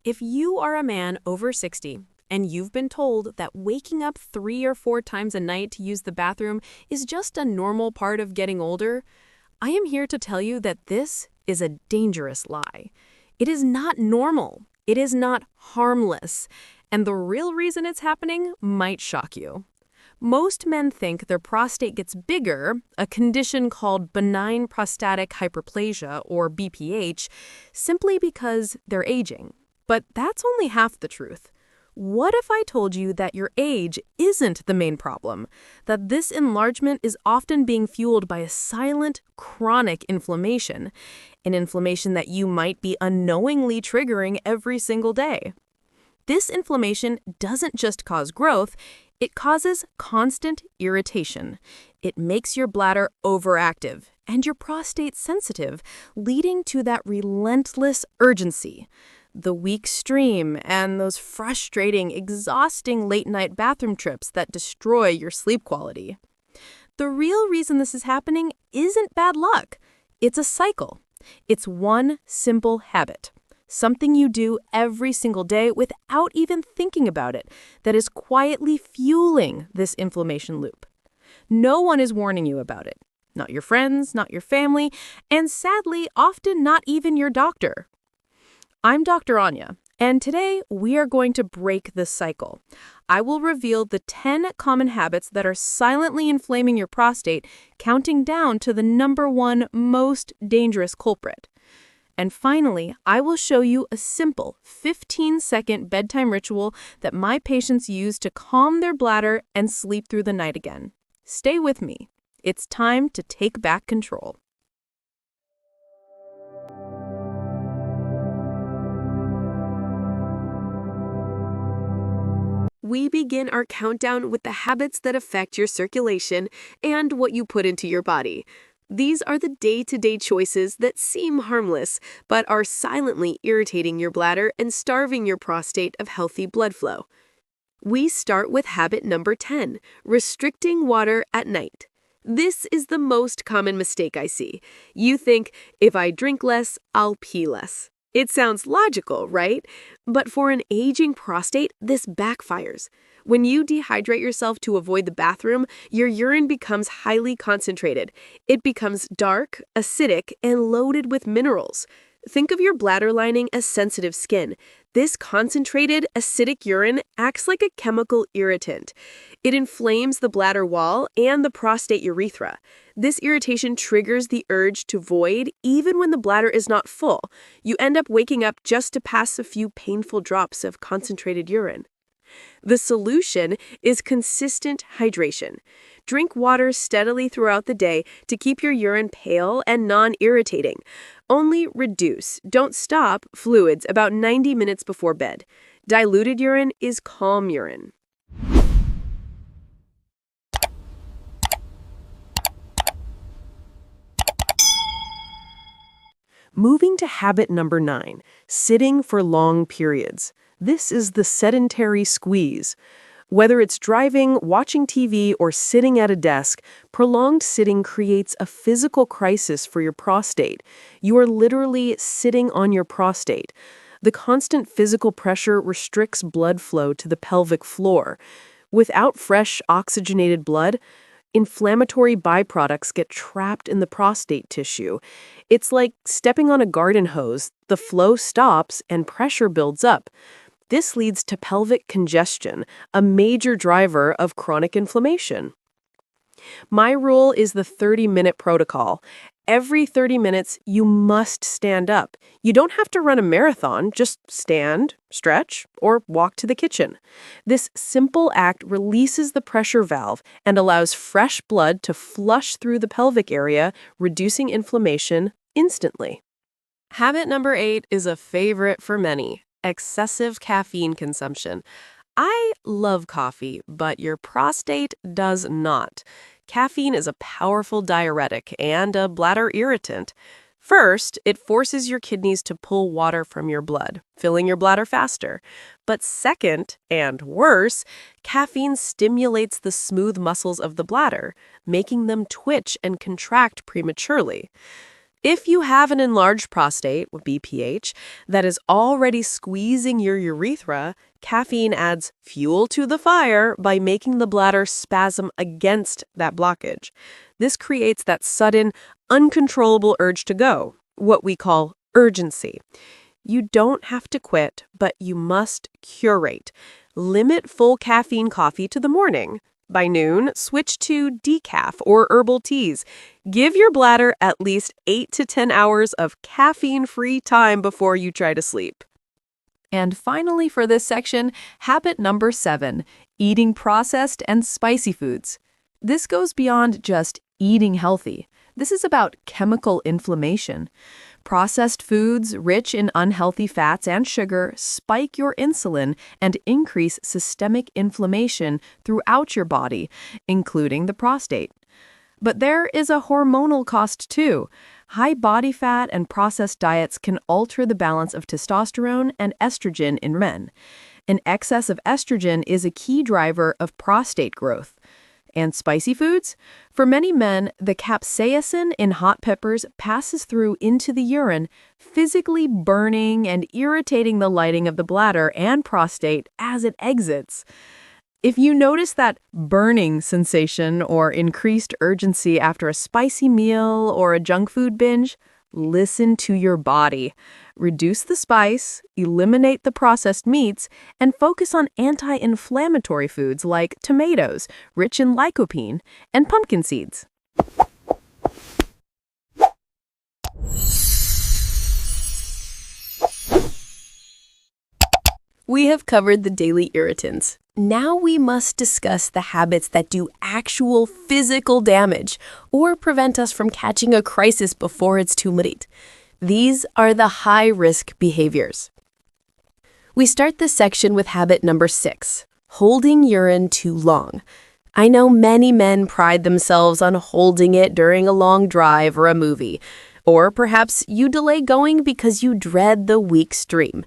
If you are a man over 60 and you've been told that waking up 3 or 4 times a night to use the bathroom is just a normal part of getting older, I am here to tell you that this is a dangerous lie. It is not normal. It is not harmless. And the real reason it's happening might shock you. Most men think their prostate gets bigger, a condition called Benign Prostatic Hyperplasia, or BPH, simply because they're aging. But that's only half the truth. What if I told you that your age isn't the main problem, that this enlargement is often being fueled by a silent, chronic inflammation, an inflammation that you might be unknowingly triggering every single day? This inflammation doesn't just cause growth, it causes constant irritation. It makes your bladder overactive and your prostate sensitive, leading to that relentless urgency. The weak stream and those frustrating, exhausting late-night bathroom trips that destroy your sleep quality. The real reason this is happening isn't bad luck. It's a cycle. It's one simple habit. Something you do every single day without even thinking about it that is quietly fueling this inflammation loop. No one is warning you about it. Not your friends, not your family, and sadly, often not even your doctor. I'm Dr. Anya, and today we are going to break this cycle. I will reveal the 10 common habits that are silently inflaming your prostate, counting down to the #1 most dangerous culprit. And finally, I will show you a simple 15-second bedtime ritual that my patients use to calm their bladder and sleep through the night again. Stay with me. It's time to take back control. We begin our countdown with the habits that affect your circulation and what you put into your body. These are the day-to-day choices that seem harmless, but are silently irritating your bladder and starving your prostate of healthy blood flow. We start with habit number 10, restricting water at night. This is the most common mistake I see. You think, if I drink less, I'll pee less. It sounds logical, right? But for an aging prostate, this backfires. When you dehydrate yourself to avoid the bathroom, your urine becomes highly concentrated. It becomes dark, acidic, and loaded with minerals. Think of your bladder lining as sensitive skin. This concentrated, acidic urine acts like a chemical irritant. It inflames the bladder wall and the prostate urethra. This irritation triggers the urge to void even when the bladder is not full. You end up waking up just to pass a few painful drops of concentrated urine. The solution is consistent hydration. Drink water steadily throughout the day to keep your urine pale and non-irritating. Only reduce, don't stop, fluids about 90 minutes before bed. Diluted urine is calm urine. Moving to habit number 9, sitting for long periods. This is the sedentary squeeze. Whether it's driving, watching TV, or sitting at a desk, prolonged sitting creates a physical crisis for your prostate. You are literally sitting on your prostate. The constant physical pressure restricts blood flow to the pelvic floor. Without fresh, oxygenated blood, inflammatory byproducts get trapped in the prostate tissue. It's like stepping on a garden hose. The flow stops and pressure builds up. This leads to pelvic congestion, a major driver of chronic inflammation. My rule is the 30-minute protocol. Every 30 minutes, you must stand up. You don't have to run a marathon, just stand, stretch, or walk to the kitchen. This simple act releases the pressure valve and allows fresh blood to flush through the pelvic area, reducing inflammation instantly. Habit number 8 is a favorite for many. Excessive caffeine consumption. I love coffee, but your prostate does not. Caffeine is a powerful diuretic and a bladder irritant. First, it forces your kidneys to pull water from your blood, filling your bladder faster. But second, and worse, caffeine stimulates the smooth muscles of the bladder, making them twitch and contract prematurely. If you have an enlarged prostate, with BPH, that is already squeezing your urethra, caffeine adds fuel to the fire by making the bladder spasm against that blockage. This creates that sudden, uncontrollable urge to go, what we call urgency. You don't have to quit, but you must curate. Limit full caffeine coffee to the morning. By noon, switch to decaf or herbal teas. Give your bladder at least 8 to 10 hours of caffeine-free time before you try to sleep. And finally for this section, habit number 7, eating processed and spicy foods. This goes beyond just eating healthy. This is about chemical inflammation. Processed foods rich in unhealthy fats and sugar spike your insulin and increase systemic inflammation throughout your body, including the prostate. But there is a hormonal cost too. High body fat and processed diets can alter the balance of testosterone and estrogen in men. An excess of estrogen is a key driver of prostate growth. And spicy foods? For many men, the capsaicin in hot peppers passes through into the urine, physically burning and irritating the lining of the bladder and prostate as it exits. If you notice that burning sensation or increased urgency after a spicy meal or a junk food binge, listen to your body. Reduce the spice, eliminate the processed meats, and focus on anti-inflammatory foods like tomatoes, rich in lycopene, and pumpkin seeds. We have covered the daily irritants. Now we must discuss the habits that do actual physical damage or prevent us from catching a crisis before it's too late. These are the high-risk behaviors. We start this section with habit number 6, holding urine too long. I know many men pride themselves on holding it during a long drive or a movie, or perhaps you delay going because you dread the weak stream.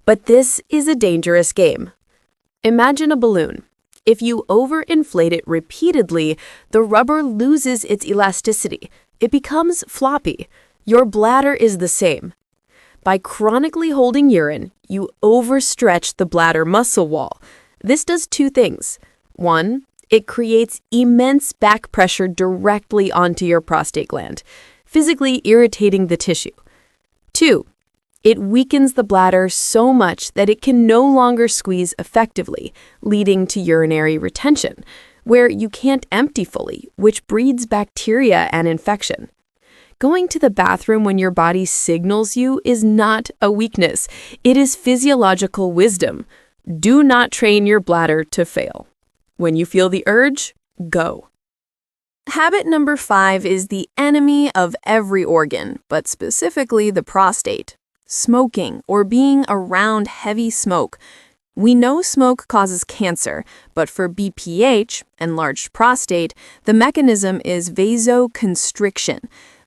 But this is a dangerous game. Imagine a balloon. If you overinflate it repeatedly, the rubber loses its elasticity. It becomes floppy. Your bladder is the same. By chronically holding urine, you overstretch the bladder muscle wall. This does two things. One, it creates immense back pressure directly onto your prostate gland, physically irritating the tissue. Two, it weakens the bladder so much that it can no longer squeeze effectively, leading to urinary retention, where you can't empty fully, which breeds bacteria and infection. Going to the bathroom when your body signals you is not a weakness. It is physiological wisdom. Do not train your bladder to fail. When you feel the urge, go. Habit number 5 is the enemy of every organ, but specifically the prostate. Smoking or being around heavy smoke. We know smoke causes cancer, but for BPH, enlarged prostate, the mechanism is vasoconstriction.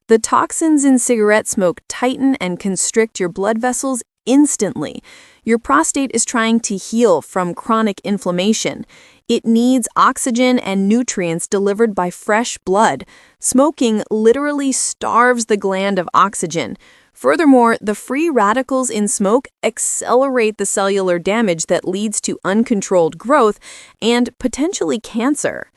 The toxins in cigarette smoke tighten and constrict your blood vessels instantly. Your prostate is trying to heal from chronic inflammation. It needs oxygen and nutrients delivered by fresh blood. Smoking literally starves the gland of oxygen. Furthermore, the free radicals in smoke accelerate the cellular damage that leads to uncontrolled growth and potentially cancer.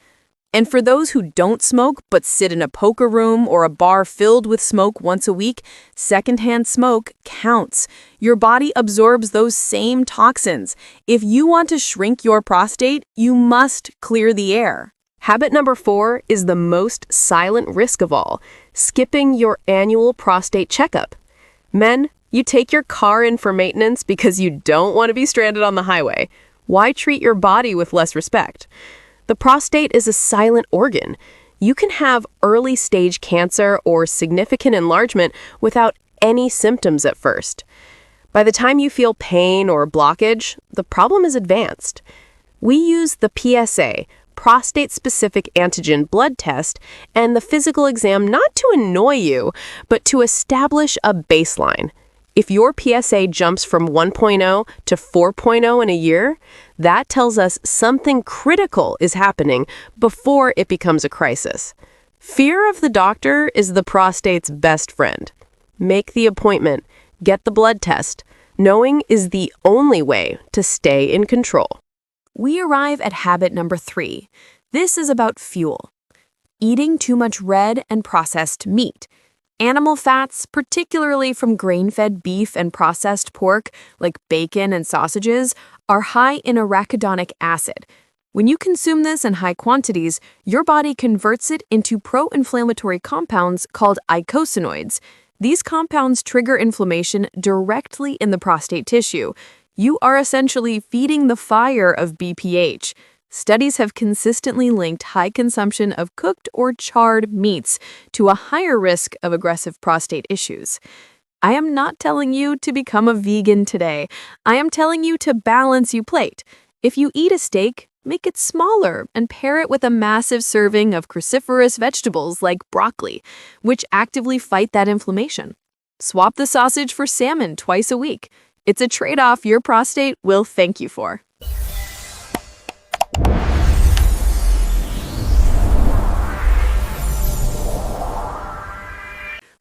And for those who don't smoke but sit in a poker room or a bar filled with smoke once a week, secondhand smoke counts. Your body absorbs those same toxins. If you want to shrink your prostate, you must clear the air. Habit number 4 is the most silent risk of all, skipping your annual prostate checkup. Men, you take your car in for maintenance because you don't want to be stranded on the highway. Why treat your body with less respect? The prostate is a silent organ. You can have early-stage cancer or significant enlargement without any symptoms at first. By the time you feel pain or blockage, the problem is advanced. We use the PSA, prostate-specific antigen blood test, and the physical exam not to annoy you, but to establish a baseline. If your PSA jumps from 1.0 to 4.0 in a year, that tells us something critical is happening before it becomes a crisis. Fear of the doctor is the prostate's best friend. Make the appointment. Get the blood test. Knowing is the only way to stay in control. We arrive at habit number 3. This is about fuel. Eating too much red and processed meat. Animal fats, particularly from grain-fed beef and processed pork, like bacon and sausages, are high in arachidonic acid. When you consume this in high quantities, your body converts it into pro-inflammatory compounds called eicosanoids. These compounds trigger inflammation directly in the prostate tissue. You are essentially feeding the fire of BPH. Studies have consistently linked high consumption of cooked or charred meats to a higher risk of aggressive prostate issues. I am not telling you to become a vegan today. I am telling you to balance your plate. If you eat a steak, make it smaller and pair it with a massive serving of cruciferous vegetables like broccoli, which actively fight that inflammation. Swap the sausage for salmon twice a week. It's a trade-off your prostate will thank you for.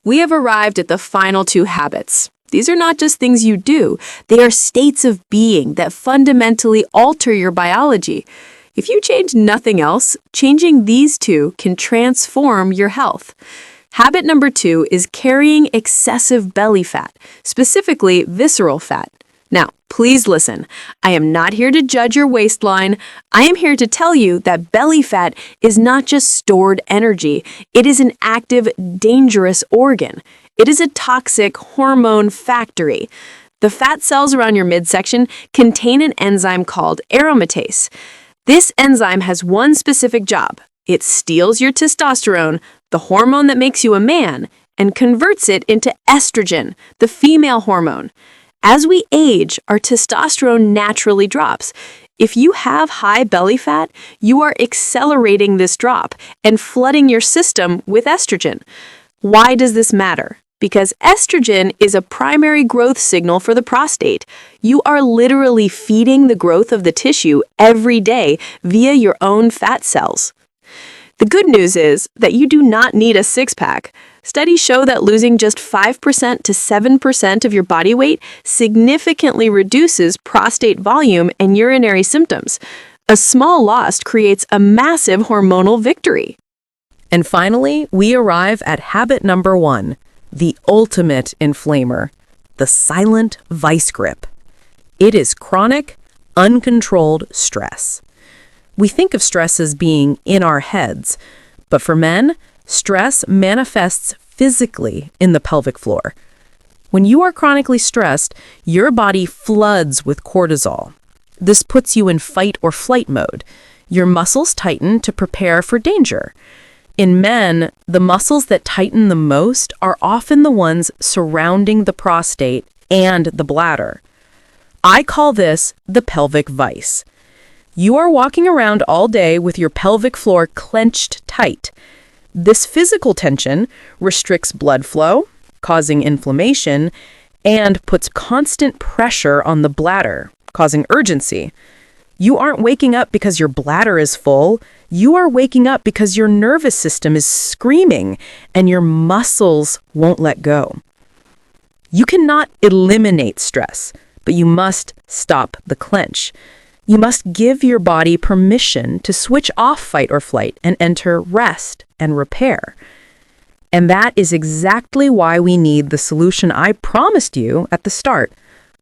We have arrived at the final 2 habits. These are not just things you do, they are states of being that fundamentally alter your biology. If you change nothing else, changing these 2 can transform your health. Habit number 2 is carrying excessive belly fat, specifically visceral fat. Now, please listen. I am not here to judge your waistline. I am here to tell you that belly fat is not just stored energy. It is an active, dangerous organ. It is a toxic hormone factory. The fat cells around your midsection contain an enzyme called aromatase. This enzyme has one specific job. It steals your testosterone, the hormone that makes you a man, and converts it into estrogen, the female hormone. As we age, our testosterone naturally drops. If you have high belly fat, you are accelerating this drop and flooding your system with estrogen. Why does this matter? Because estrogen is a primary growth signal for the prostate. You are literally feeding the growth of the tissue every day via your own fat cells. The good news is that you do not need a six-pack. Studies show that losing just 5% to 7% of your body weight significantly reduces prostate volume and urinary symptoms. A small loss creates a massive hormonal victory. And finally, we arrive at habit number 1, the ultimate inflamer, the silent vice grip. It is chronic, uncontrolled stress. We think of stress as being in our heads, but for men, stress manifests physically in the pelvic floor. When you are chronically stressed, your body floods with cortisol. This puts you in fight or flight mode. Your muscles tighten to prepare for danger. In men, the muscles that tighten the most are often the ones surrounding the prostate and the bladder. I call this the pelvic vice. You are walking around all day with your pelvic floor clenched tight. This physical tension restricts blood flow, causing inflammation, and puts constant pressure on the bladder, causing urgency. You aren't waking up because your bladder is full. You are waking up because your nervous system is screaming and your muscles won't let go. You cannot eliminate stress, but you must stop the clench. You must give your body permission to switch off fight or flight and enter rest and repair. And that is exactly why we need the solution I promised you at the start,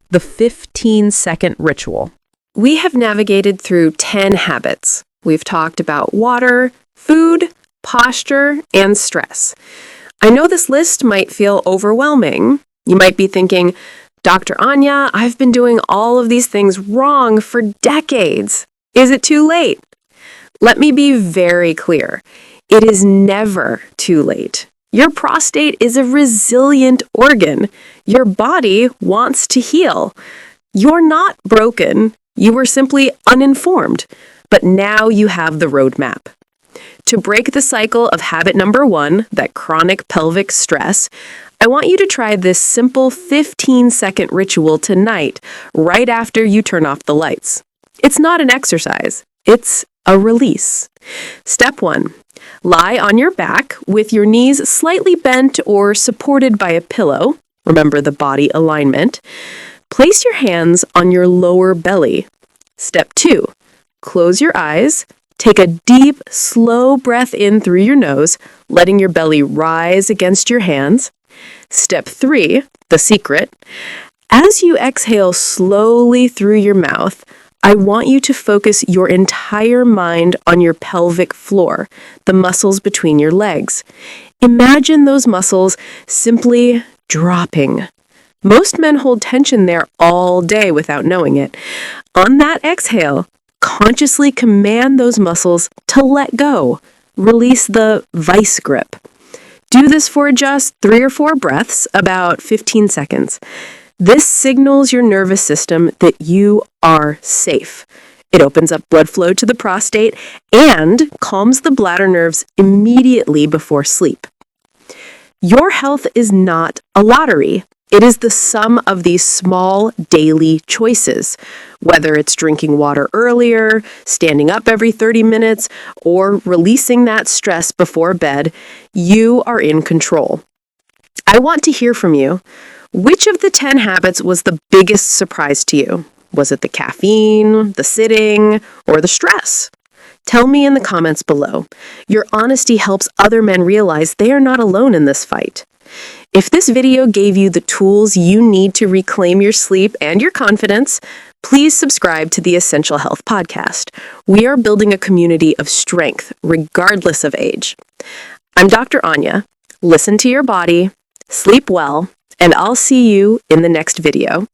the 15-second ritual. We have navigated through 10 habits. We've talked about water, food, posture, and stress. I know this list might feel overwhelming. You might be thinking, Dr. Anya, I've been doing all of these things wrong for decades. Is it too late? Let me be very clear. It is never too late. Your prostate is a resilient organ. Your body wants to heal. You're not broken. You were simply uninformed. But now you have the roadmap. To break the cycle of habit number 1, that chronic pelvic stress, I want you to try this simple 15-second ritual tonight, right after you turn off the lights. It's not an exercise. It's a release. Step 1. Lie on your back with your knees slightly bent or supported by a pillow. Remember the body alignment. Place your hands on your lower belly. Step 2. Close your eyes. Take a deep, slow breath in through your nose, letting your belly rise against your hands. Step 3, the secret. As you exhale slowly through your mouth, I want you to focus your entire mind on your pelvic floor, the muscles between your legs. Imagine those muscles simply dropping. Most men hold tension there all day without knowing it. On that exhale, consciously command those muscles to let go. Release the vice grip. Do this for just 3 or 4 breaths, about 15 seconds. This signals your nervous system that you are safe. It opens up blood flow to the prostate and calms the bladder nerves immediately before sleep. Your health is not a lottery. It is the sum of these small daily choices. Whether it's drinking water earlier, standing up every 30 minutes, or releasing that stress before bed, you are in control. I want to hear from you. Which of the 10 habits was the biggest surprise to you? Was it the caffeine, the sitting, or the stress? Tell me in the comments below. Your honesty helps other men realize they are not alone in this fight. If this video gave you the tools you need to reclaim your sleep and your confidence, please subscribe to the Essential Health Podcast. We are building a community of strength, regardless of age. I'm Dr. Anya. Listen to your body, sleep well, and I'll see you in the next video.